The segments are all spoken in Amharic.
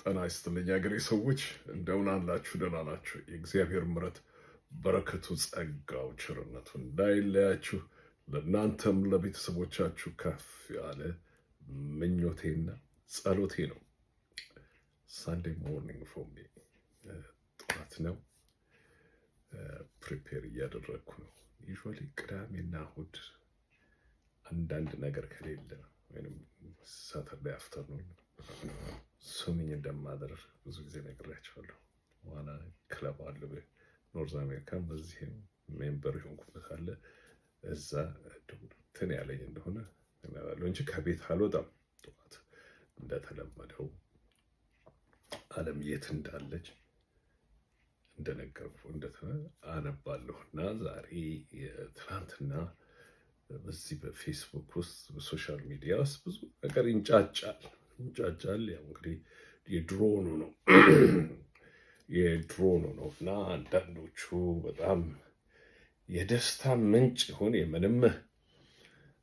ጤና ይስጥልኝ አገሬ ሰዎች እንደምን አላችሁ? ደህና ናችሁ? የእግዚአብሔር ምሕረት በረከቱ፣ ጸጋው፣ ቸርነቱ እንዳይለያችሁ ለእናንተም ለቤተሰቦቻችሁ ከፍ ያለ ምኞቴና ጸሎቴ ነው። ሳንዴ ሞርኒንግ ፎር ሚ ጠዋት ነው። ፕሪፔር እያደረግኩ ነው። ዩዥዋሊ ቅዳሜና እሑድ አንዳንድ ነገር ከሌለ ወይም ሳተርዴይ አፍተርኑን ስዊሚንግ እንደማደር ብዙ ጊዜ ነግሬያቸዋለሁ። ዋና ክለብ አለ በኖርዝ አሜሪካን፣ በዚህም ሜምበር የሆንኩበት አለ። እዛ እንትን ያለኝ እንደሆነ እላለሁ እንጂ ከቤት አልወጣም። ጠዋት እንደተለመደው ዓለም የት እንዳለች እንደነገርኩ አነባለሁ እና ዛሬ ትናንትና በዚህ በፌስቡክ ውስጥ በሶሻል ሚዲያ ውስጥ ብዙ ነገር ይንጫጫል። ያው እንግዲህ የድሮኑ ነው እና አንዳንዶቹ በጣም የደስታ ምንጭ ይሁን የምንም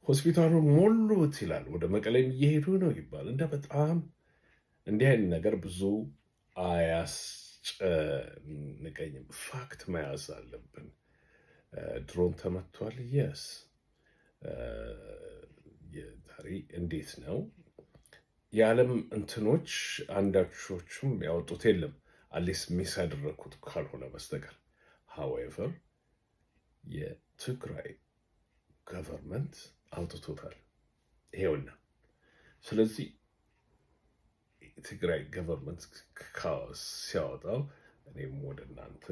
ሆስፒታሉን ሞሉት ይላል። ወደ መቀሌም እየሄዱ ነው ይባል እንደ በጣም እንዲህ አይነት ነገር ብዙ አያስጨንቀኝም። ፋክት መያዝ አለብን። ድሮን ተመቷል። የስ ዛሬ እንዴት ነው የዓለም እንትኖች አንዳቾቹም ያወጡት የለም አሌስ ሚስ ያደረግኩት ካልሆነ በስተቀር ሃዌቨር የትግራይ ገቨርንመንት አውጥቶታል። ይሄውና። ስለዚህ የትግራይ ገቨርንመንት ሲያወጣው እኔም ወደ እናንተ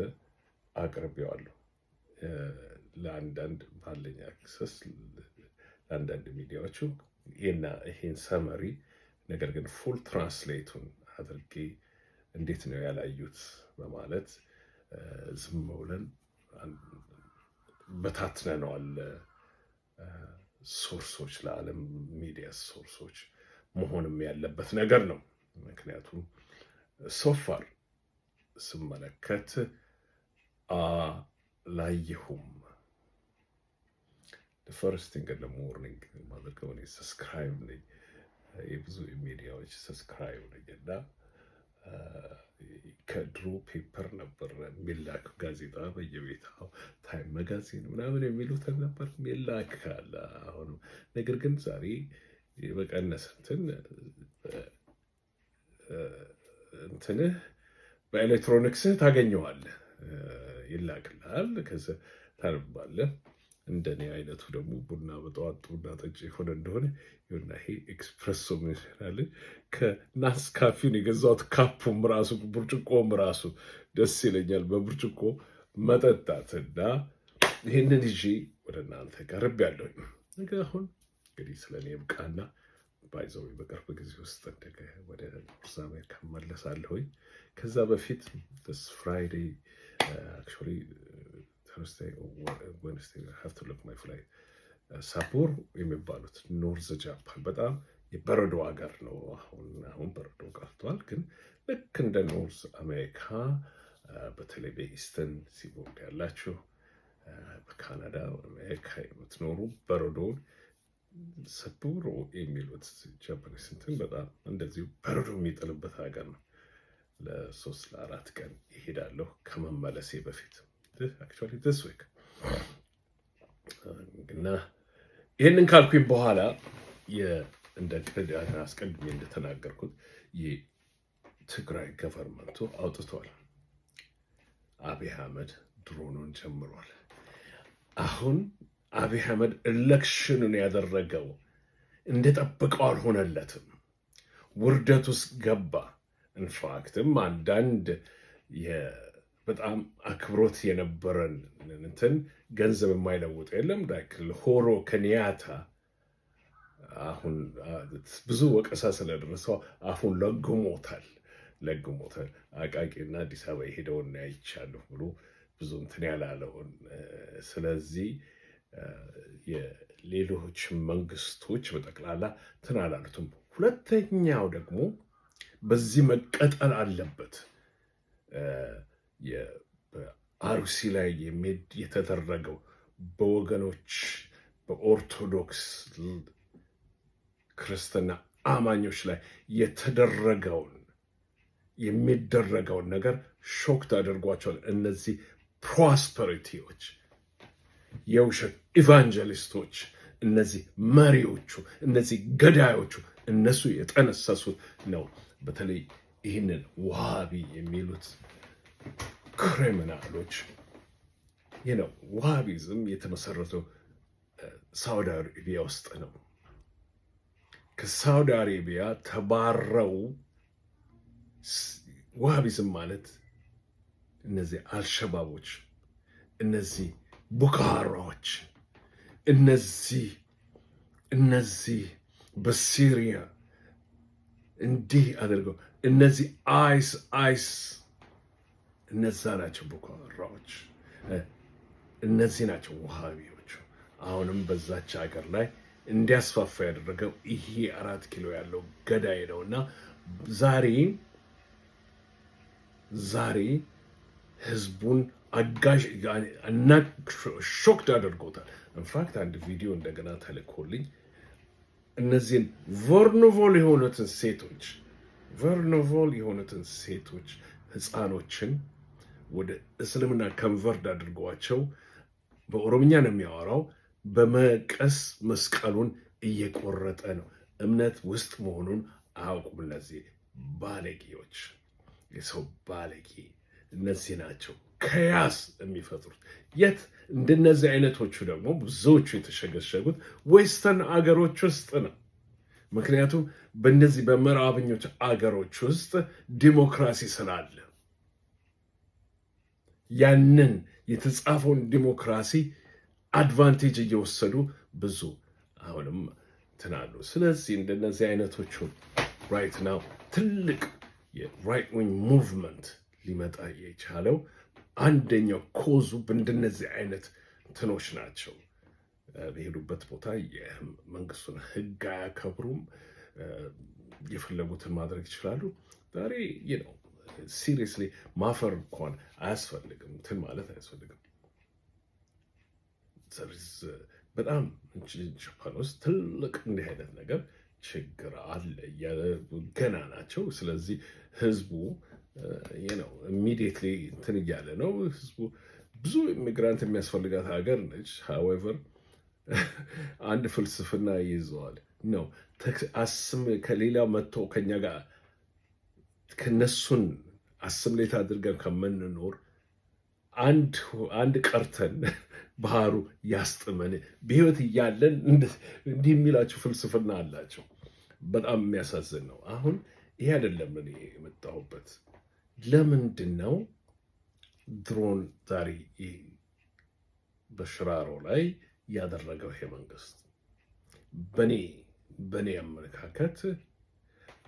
አቅርቤዋለሁ። ለአንዳንድ ባለኝ አክሰስ ለአንዳንድ ሚዲያዎቹ ይሄን ሰመሪ ነገር ግን ፉል ትራንስሌቱን አድርጌ እንዴት ነው ያላዩት በማለት ዝም ብለን በታትነነዋል። ሶርሶች ለዓለም ሚዲያ ሶርሶች መሆንም ያለበት ነገር ነው። ምክንያቱም ሶፋር ስመለከት አላየሁም። ፈርስት ቲንግ ኢን ዘ ሞርኒንግ ማድረገው እኔ ሰብስክራይብ ነኝ፣ የብዙ ሚዲያዎች ሰብስክራይብ ነኝ እና ከድሮ ፔፐር ነበር የሚላክ ጋዜጣ በየቤታው ታይም መጋዚን ምናምን የሚሉትን ነበር የሚላክ አለ። አሁንም ነገር ግን ዛሬ በቀነሰ እንትንህ በኤሌክትሮኒክስህ ታገኘዋለህ፣ ይላክልሃል፣ ከዛ ታነባለህ። እንደኔ አይነቱ ደግሞ ቡና በጠዋት ቡና ጠጪ የሆነ እንደሆነ ይሁንና ይሄ ኤክስፕሬሶ ሚሽናል ከናስካፊን የገዛሁት ካፑም ራሱ ብርጭቆም ራሱ ደስ ይለኛል በብርጭቆ መጠጣት እና ይህንን ይዤ ወደ እናንተ ቀርብ ያለሁ ነገር አሁን እንግዲህ ስለ እኔ ብቃና ባይዘው በቅርብ ጊዜ ውስጥ ወደ ኖርዝ አሜሪካ መለሳለሁኝ። ከዛ በፊት ፍራይዴይ አክቹዋሊ Thursday or Wednesday I have to look my flight. ሳፖር የሚባሉት ኖርዝ ጃፓን በጣም የበረዶ ሀገር ነው። አሁን በረዶ ቀርቷል፣ ግን ልክ እንደ ኖርዝ አሜሪካ በተለይ በኢስተርን ሲቦርድ ያላችሁ በካናዳ አሜሪካ የምትኖሩ በረዶውን ሳፖሮ የሚሉት ጃፓኒስ እንትን በጣም እንደዚሁ በረዶ የሚጥልበት ሀገር ነው። ለ3-4 ቀን ይሄዳለሁ ከመመለሴ በፊት actually this week እና ይህንን ካልኩኝ በኋላ እንደ አስቀድሜ እንደተናገርኩት የትግራይ ገቨርንመንቱ አውጥቷል። አብይ አህመድ ድሮኑን ጀምሯል። አሁን አብይ አህመድ ኤሌክሽኑን ያደረገው እንደጠበቀው አልሆነለትም። ውርደት ውስጥ ገባ። ኢንፋክትም አንዳንድ በጣም አክብሮት የነበረን እንትን ገንዘብ የማይለውጥ የለም ሆሮ ከኒያታ አሁን ብዙ ወቀሳ ስለደረሰው አሁን ለግሞታል። አቃቂና አዲስ አበባ የሄደውን አይቻለሁ ብሎ ብዙ እንትን ያላለውን። ስለዚህ የሌሎች መንግስቶች በጠቅላላ እንትን አላሉትም። ሁለተኛው ደግሞ በዚህ መቀጠል አለበት። በአሩሲ ላይ የተደረገው በወገኖች በኦርቶዶክስ ክርስትና አማኞች ላይ የተደረገውን የሚደረገውን ነገር ሾክ አድርጓቸዋል። እነዚህ ፕሮስፐሪቲዎች፣ የውሸት ኢቫንጀሊስቶች፣ እነዚህ መሪዎቹ፣ እነዚህ ገዳዮቹ እነሱ የጠነሰሱት ነው። በተለይ ይህንን ዋሃቢ የሚሉት ክሪሚናሎች ነው። ዋሃቢዝም የተመሰረተው ሳውዲ አረቢያ ውስጥ ነው። ከሳውዲ አረቢያ ተባረው ዋሃቢዝም ማለት እነዚህ አልሸባቦች፣ እነዚህ ቡካራዎች፣ እነዚህ በሲሪያ እንዲህ አድርገው እነዚህ አይስ እነዛ ናቸው ቡካራዎች፣ እነዚህ ናቸው ውሃቢዎች። አሁንም በዛች ሀገር ላይ እንዲያስፋፋ ያደረገው ይሄ 4 ኪሎ ያለው ገዳይ ነው እና ዛሬ ህዝቡን አጋዥ እና ሾክድ አድርጎታል። ኢንፋክት አንድ ቪዲዮ እንደገና ተልኮልኝ እነዚህን ቨርኖቮል የሆኑትን ሴቶች ህፃኖችን ወደ እስልምና ከንቨርድ አድርገዋቸው በኦሮምኛ ነው የሚያወራው። በመቀስ መስቀሉን እየቆረጠ ነው። እምነት ውስጥ መሆኑን አያውቁም። እነዚህ ባለጌዎች፣ የሰው ባለጌ እነዚህ ናቸው ከያስ የሚፈጥሩት። የት እንደነዚህ አይነቶቹ ደግሞ ብዙዎቹ የተሸገሸጉት ዌስተርን አገሮች ውስጥ ነው። ምክንያቱም በእነዚህ በምዕራብኞች አገሮች ውስጥ ዲሞክራሲ ስላለ ያንን የተጻፈውን ዲሞክራሲ አድቫንቴጅ እየወሰዱ ብዙ አሁንም ትናሉ። ስለዚህ እንደነዚህ አይነቶቹ ራይት ናው ትልቅ የራይት ዊንግ ሙቭመንት ሊመጣ የቻለው አንደኛው ኮዙ በእንደነዚህ አይነት እንትኖች ናቸው። በሄዱበት ቦታ የመንግስቱን ህግ አያከብሩም። የፈለጉትን ማድረግ ይችላሉ። ዛሬ ነው ሲሪየስሊ ማፈር እንኳን አያስፈልግም። እንትን ማለት አያስፈልግም። በጣም ጃፓን ውስጥ ትልቅ እንዲህ አይነት ነገር ችግር አለ። ገና ናቸው። ስለዚህ ህዝቡ ነው ኢሚዲየትሊ እንትን እያለ ነው። ህዝቡ ብዙ ኢሚግራንት የሚያስፈልጋት ሀገር ነች። ሃዌቨር አንድ ፍልስፍና ይዘዋል ነው ከሌላ መጥቶ ከኛ ጋር ከነሱን አስምሌት አድርገን ከምንኖር አንድ ቀርተን ባህሩ ያስጥመን በህይወት እያለን እንዲህ የሚላቸው ፍልስፍና አላቸው። በጣም የሚያሳዝን ነው። አሁን ይሄ አይደለም እኔ የመጣሁበት። ለምንድን ነው ድሮን ዛሬ በሽራሮ ላይ ያደረገው ይሄ መንግስት? በኔ አመለካከት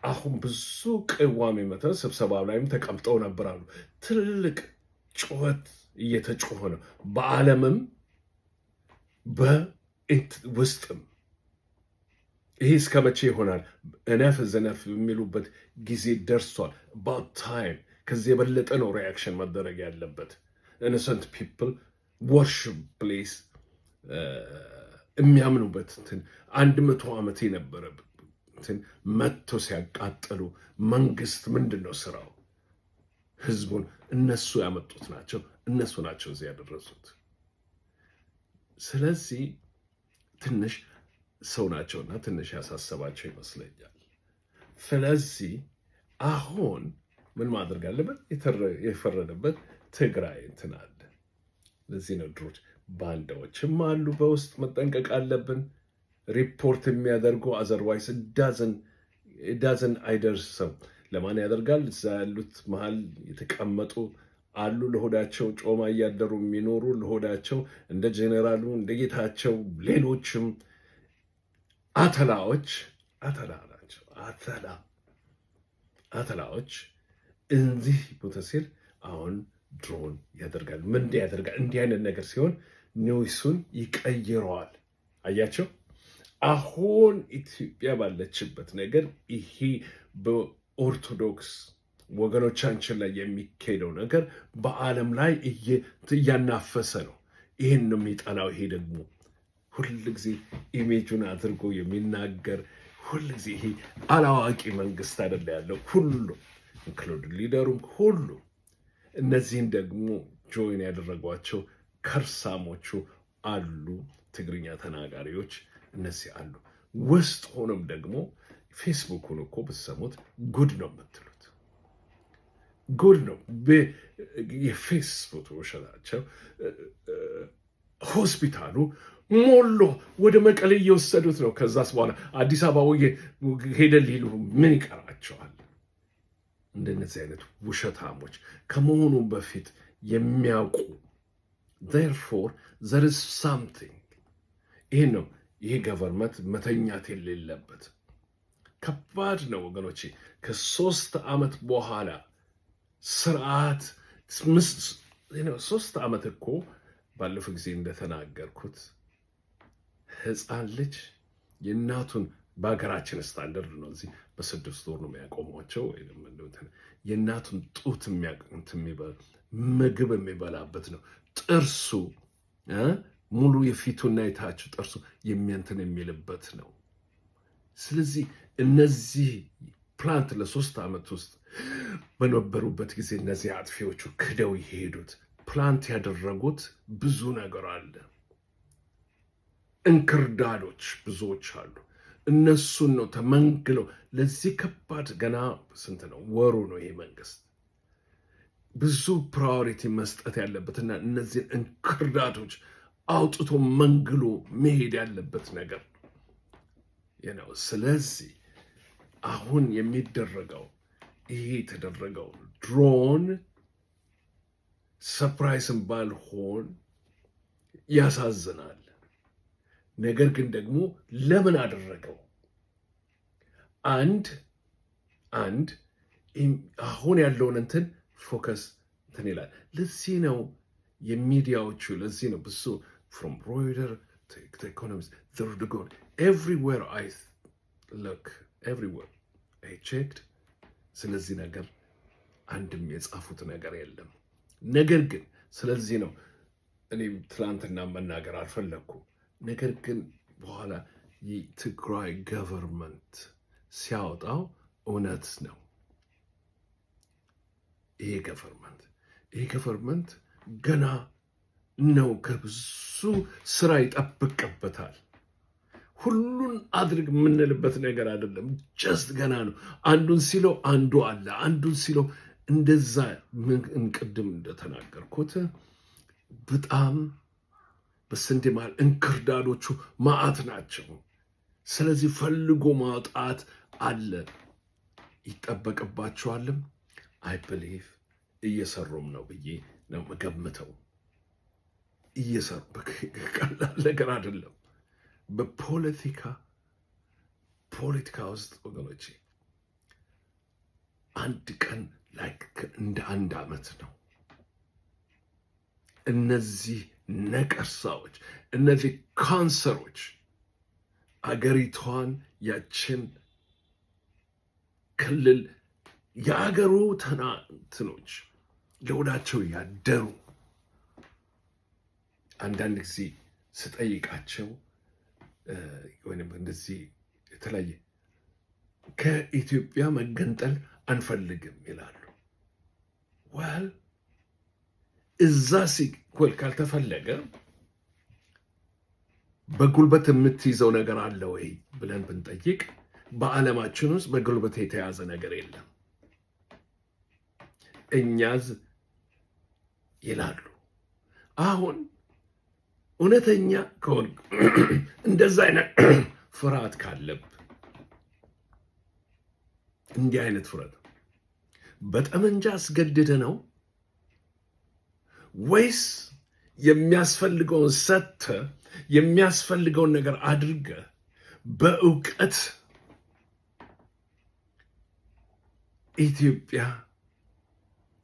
አሁን ብዙ ቅዋሜ መተው ስብሰባ ላይም ተቀምጠው ነበር አሉ። ትልቅ ጩኸት እየተጮኸ ነው በዓለምም በውስጥም። ይሄ እስከ መቼ ይሆናል? እነፍ ዘነፍ የሚሉበት ጊዜ ደርሷል። about time ከዚህ የበለጠ ነው ሪያክሽን መደረግ ያለበት። ኢነሰንት ፒፕል ወርሺፕ ፕሌስ የሚያምኑበት እንትን 100 ዓመት የነበረበት እንትን መጥቶ ሲያቃጠሉ መንግስት ምንድን ነው ስራው? ህዝቡን እነሱ ያመጡት ናቸው። እነሱ ናቸው እዚህ ያደረሱት። ስለዚህ ትንሽ ሰው ናቸውና ትንሽ ያሳሰባቸው ይመስለኛል። ስለዚህ አሁን ምን ማድረግ አለበት? የፈረደበት ትግራይ እንትን አለ። ለዚህ ነው ድሮች ባንዳዎችም አሉ። በውስጥ መጠንቀቅ አለብን። ሪፖርት የሚያደርጉ አዘርዋይስ ዳዝን አይደርሰው። ለማን ያደርጋል? እዛ ያሉት መሀል የተቀመጡ አሉ። ለሆዳቸው ጮማ እያደሩ የሚኖሩ ለሆዳቸው እንደ ጄኔራሉ እንደ ጌታቸው ሌሎችም አተላዎች ናቸው። አተላዎች እንዲህ ቦታ ሲል አሁን ድሮን ያደርጋል። ምን ያደርጋል? እንዲህ አይነት ነገር ሲሆን ኒውሱን ይቀይረዋል። አያቸው። አሁን ኢትዮጵያ ባለችበት ነገር ይሄ በኦርቶዶክስ ወገኖቻችን ላይ የሚካሄደው ነገር በዓለም ላይ እያናፈሰ ነው። ይህን ነው የሚጠላው። ይሄ ደግሞ ሁልጊዜ ኢሜጁን አድርጎ የሚናገር ሁልጊዜ ይሄ አላዋቂ መንግስት አይደለ ያለው ሁሉ ኢንክሉድ ሊደሩም ሁሉ እነዚህን ደግሞ ጆይን ያደረጓቸው ከርሳሞቹ አሉ፣ ትግርኛ ተናጋሪዎች እነዚህ አሉ። ውስጥ ሆኖም ደግሞ ፌስቡኩን እኮ ብትሰሙት ጉድ ነው የምትሉት፣ ጉድ ነው። የፌስቡክ ውሸታቸው ሆስፒታሉ ሞሎ ወደ መቀሌ እየወሰዱት ነው። ከዛስ በኋላ አዲስ አበባ ሄደን ሊሉ ምን ይቀራቸዋል? እንደነዚህ አይነት ውሸታሞች ከመሆኑ በፊት የሚያውቁ therefore there is something። ይሄ ነው ይሄ ገቨርንመንት መተኛት የሌለበት። ከባድ ነው ወገኖቼ። ከ3 ዓመት በኋላ ስርዓት 3 ዓመት እኮ ባለፈው ጊዜ እንደተናገርኩት ህፃን ልጅ የእናቱን በሀገራችን ስታንደርድ ነው፣ እዚህ በ6 ወር ነው የሚያቆሟቸው። የእናቱን ጡት ምግብ የሚበላበት ነው። ጥርሱ ሙሉ የፊቱና የታች ጥርሱ የሚያንትን የሚልበት ነው። ስለዚህ እነዚህ ፕላንት ለ3 ዓመት ውስጥ በነበሩበት ጊዜ እነዚህ አጥፊዎቹ ክደው የሄዱት ፕላንት ያደረጉት ብዙ ነገር አለ። እንክርዳዶች ብዙዎች አሉ። እነሱን ነው ተመንግለው ለዚህ ከባድ ገና ስንት ነው ወሩ ነው ይሄ መንግስት ብዙ ፕራዮሪቲ መስጠት ያለበትና እነዚህን እንክርዳዶች አውጥቶ መንግሎ መሄድ ያለበት ነገር ነው። ስለዚህ አሁን የሚደረገው ይሄ የተደረገው ድሮን ሰርፕራይዝም ባልሆን ያሳዝናል። ነገር ግን ደግሞ ለምን አደረገው? አንድ አሁን ያለውን እንትን ፎከስ እንትን ይላል። ለዚህ ነው የሚዲያዎቹ ለዚህ ነው ብዙ from Reuters to the Economist they're going everywhere I look everywhere I checked ስለዚህ ነገር አንድም የጻፉት ነገር የለም። ነገር ግን ስለዚህ ነው እኔ ትላንትና መናገር አልፈለኩም። ነገር ግን በኋላ የትግራይ ገቨርንመንት ሲያወጣው እውነት ነው። ይሄ ገቨርንመንት ገና ነው፣ ከብዙ ስራ ይጠብቅበታል። ሁሉን አድርግ የምንልበት ነገር አይደለም። ጀስት ገና ነው። አንዱን ሲለው አንዱ አለ፣ አንዱን ሲለው እንደዛ። ቅድም እንደተናገርኩት በጣም በስንዴ መሃል እንክርዳዶቹ ማዕት ናቸው። ስለዚህ ፈልጎ ማውጣት አለ፣ ይጠበቅባቸዋልም። አይ ብሊቭ እየሰሩም ነው ብዬ ነው መገምተው። እየሰሩ ቀላል ነገር አይደለም። በፖለቲካ ውስጥ ወገኖቼ አንድ ቀን ላይክ እንደ 1 ዓመት ነው። እነዚህ ነቀርሳዎች፣ እነዚህ ካንሰሮች አገሪቷን ያችን ክልል የአገሩ ተናትኖች ለወዳቸው ያደሩ አንዳንድ ጊዜ ስጠይቃቸው ወይም እንደዚህ የተለያየ ከኢትዮጵያ መገንጠል አንፈልግም ይላሉ። ዋል እዛ ሲኮል ካልተፈለገ በጉልበት የምትይዘው ነገር አለ ወይ ብለን ብንጠይቅ በዓለማችን ውስጥ በጉልበት የተያዘ ነገር የለም። እኛዝ ይላሉ። አሁን እውነተኛ ከሆን እንደዛ አይነት ፍርሃት ካለብ እንዲህ አይነት ፍርሃት በጠመንጃ አስገድደ ነው ወይስ የሚያስፈልገውን ሰጥተ የሚያስፈልገውን ነገር አድርገ በእውቀት ኢትዮጵያ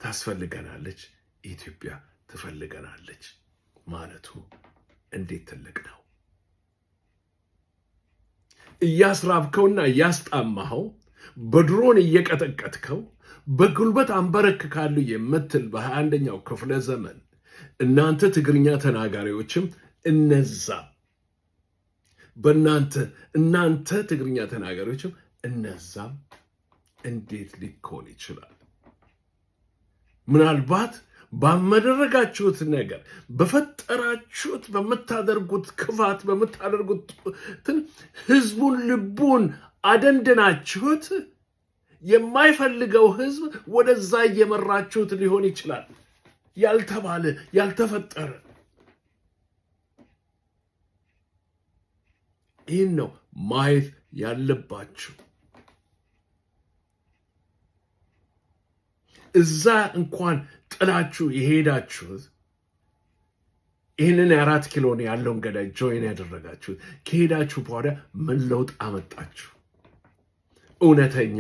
ታስፈልገናለች፣ ኢትዮጵያ ትፈልገናለች ማለቱ እንዴት ትልቅ ነው። እያስራብከውና እያስጣማኸው በድሮን እየቀጠቀጥከው በጉልበት አንበረክካለሁ የምትል በ21ኛው ክፍለ ዘመን እናንተ ትግርኛ ተናጋሪዎችም እነዛ እናንተ ትግርኛ ተናጋሪዎችም እነዛም እንዴት ሊኮን ይችላል? ምናልባት ባመደረጋችሁት ነገር በፈጠራችሁት በምታደርጉት ክፋት በምታደርጉት ህዝቡን ልቡን አደንድናችሁት የማይፈልገው ህዝብ ወደዛ እየመራችሁት ሊሆን ይችላል። ያልተባለ ያልተፈጠረ ይህን ነው ማየት ያለባችሁ። እዛ እንኳን ጥላችሁ የሄዳችሁት ይህንን 4 ኪሎ ያለውን ገዳይ ጆይን ያደረጋችሁት ከሄዳችሁ በኋላ ምን ለውጥ አመጣችሁ? እውነተኛ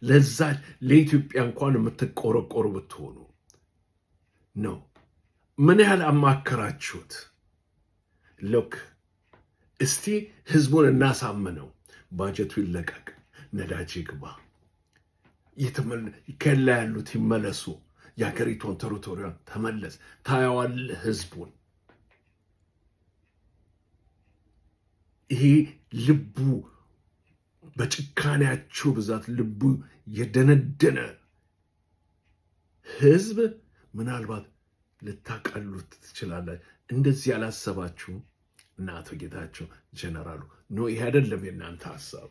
ለዛች ለኢትዮጵያ እንኳን የምትቆረቆሩ ብትሆኑ ነው። ምን ያህል አማከራችሁት? ሎክ እስቲ ህዝቡን እናሳምነው፣ ባጀቱ ይለቀቅ፣ ነዳጅ ይግባ፣ ከላ ያሉት ይመለሱ፣ የሀገሪቷን ቴሪቶሪያን ተመለስ፣ ታየዋለህ ህዝቡን። ይሄ ልቡ በጭካኔያችሁ ብዛት ልቡ የደነደነ ህዝብ ምናልባት ልታቀሉት ትችላላችሁ። እንደዚህ ያላሰባችሁ እና አቶ ጌታቸው ጀነራሉ ኖ፣ ይሄ አይደለም የእናንተ ሀሳብ።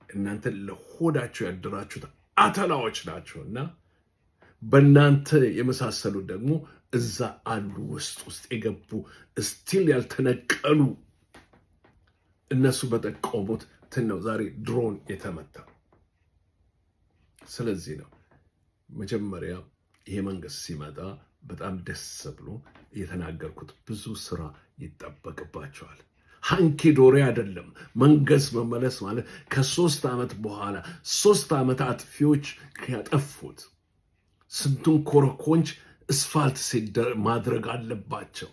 እናንተ ለሆዳችሁ ያደራችሁት አተላዎች ናቸው እና በእናንተ የመሳሰሉት ደግሞ እዛ አሉ፣ ውስጥ የገቡ ስቲል ያልተነቀሉ። እነሱ በጠቆሙት ነው ዛሬ ድሮን የተመታ። ስለዚህ ነው መጀመሪያ ይሄ መንግስት ሲመጣ በጣም ደስ ብሎ የተናገርኩት። ብዙ ስራ ይጠበቅባቸዋል። ሃንኪ ዶሬ አይደለም መንግስት መመለስ ማለት። ከ3 ዓመት በኋላ 3 ዓመት አጥፊዎች ያጠፉት ስንቱን ኮረኮንች እስፋልት ማድረግ አለባቸው።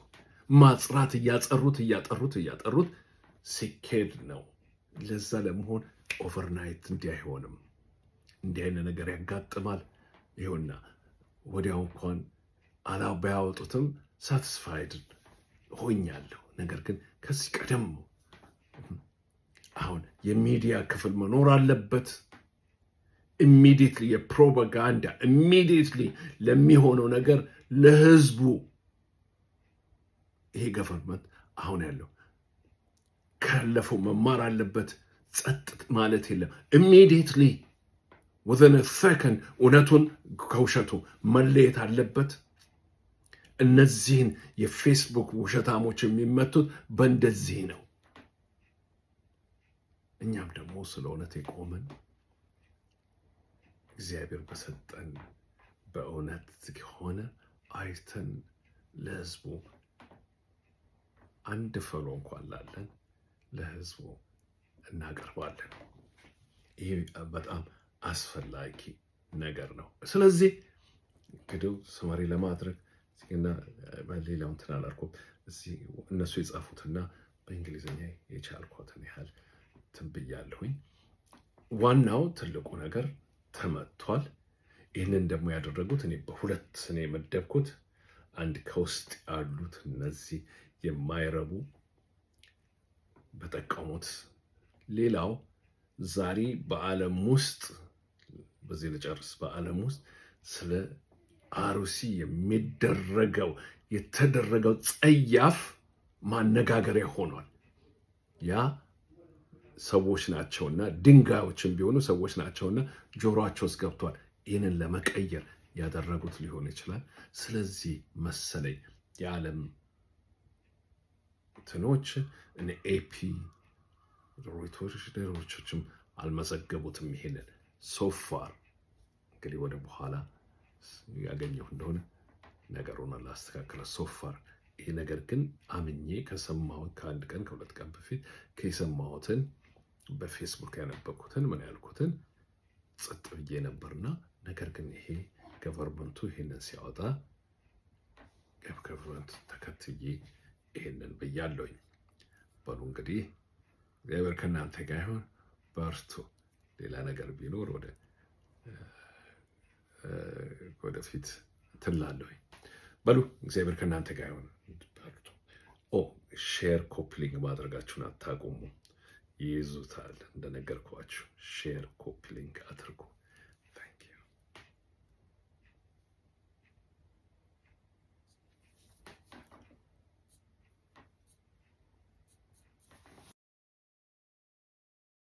ማጽራት እያጠሩት ሲኬድ ነው። ለዛ ለመሆን ኦቨርናይት እንዲህ አይሆንም። እንዲህ አይነት ነገር ያጋጥማል። ይሁንና ወዲያው እንኳን ባያወጡትም ሳቲስፋይድ ሆኛለሁ። ነገር ግን ከዚህ ቀደም አሁን የሚዲያ ክፍል መኖር አለበት። ኢሚዲየትሊ የፕሮፓጋንዳ ኢሚዲየትሊ ለሚሆነው ነገር ለህዝቡ ይሄ ገቨርንመንት አሁን ያለው ካለፈው መማር አለበት። ጸጥ ማለት የለም። ኢሚዲየትሊ within a second እውነቱን ከውሸቱ መለየት አለበት። እነዚህን የፌስቡክ ውሸታሞች የሚመቱት በእንደዚህ ነው። እኛም ደግሞ ስለ እውነት የቆምን እግዚአብሔር በሰጠን በእውነት የሆነ አይተን ለህዝቡ አንድ ፈሎ እንኳን ላለን ለህዝቡ እናቀርባለን። ይሄ በጣም አስፈላጊ ነገር ነው። ስለዚህ እንግዲህ ሰማሪ ለማድረግ እና በሌላው እንትን አላልኩም። እዚህ እነሱ የጻፉትና በእንግሊዝኛ የቻልኩትን ያህል ትንብያለሁኝ። ዋናው ትልቁ ነገር ተመቷል። ይህንን ደግሞ ያደረጉት እኔ በሁለት ነው የመደብኩት። አንድ ከውስጥ ያሉት እነዚህ የማይረቡ በጠቀሙት፣ ሌላው ዛሬ በዓለም ውስጥ በዚህ ልጨርስ፣ በዓለም ውስጥ ስለ አሩሲ የተደረገው ጸያፍ ማነጋገሪያ ሆኗል። ያ ሰዎች ናቸውና ድንጋዮችን ቢሆኑ ሰዎች ናቸውና ጆሮአቸው ውስጥ ገብቷል። ይህንን ለመቀየር ያደረጉት ሊሆን ይችላል። ስለዚህ መሰለኝ የዓለም እንትኖች እነ ኤፒ ሮይተሮችም አልመዘገቡትም። ይሄንን ሶፋር እንግዲህ ወደ በኋላ ያገኘሁ እንደሆነ ነገሩን አላስተካከለ ሶፋር። ይሄ ነገር ግን አምኜ ከሰማሁት ከአንድ ቀን ከሁለት ቀን በፊት ከሰማሁትን በፌስቡክ ያነበብኩትን ምን ያልኩትን ጸጥ ብዬ ነበርና፣ ነገር ግን ይሄ ገቨርንመንቱ ይሄንን ሲያወጣ ገቨርንመንቱ ተከትዬ ይሄንን ብያለሁኝ። በሉ እንግዲህ እግዚአብሔር ከእናንተ ጋር ይሁን፣ በርቱ። ሌላ ነገር ቢኖር ወደፊት ትላለሁኝ። በሉ እግዚአብሔር ከእናንተ ጋር ይሁን፣ በርቱ። ሼር ኮፕሊንግ ማድረጋችሁን አታቁሙ። ይይዙታል። እንደነገርኳችሁ ሼር ኮፕሊንግ አድርጉ።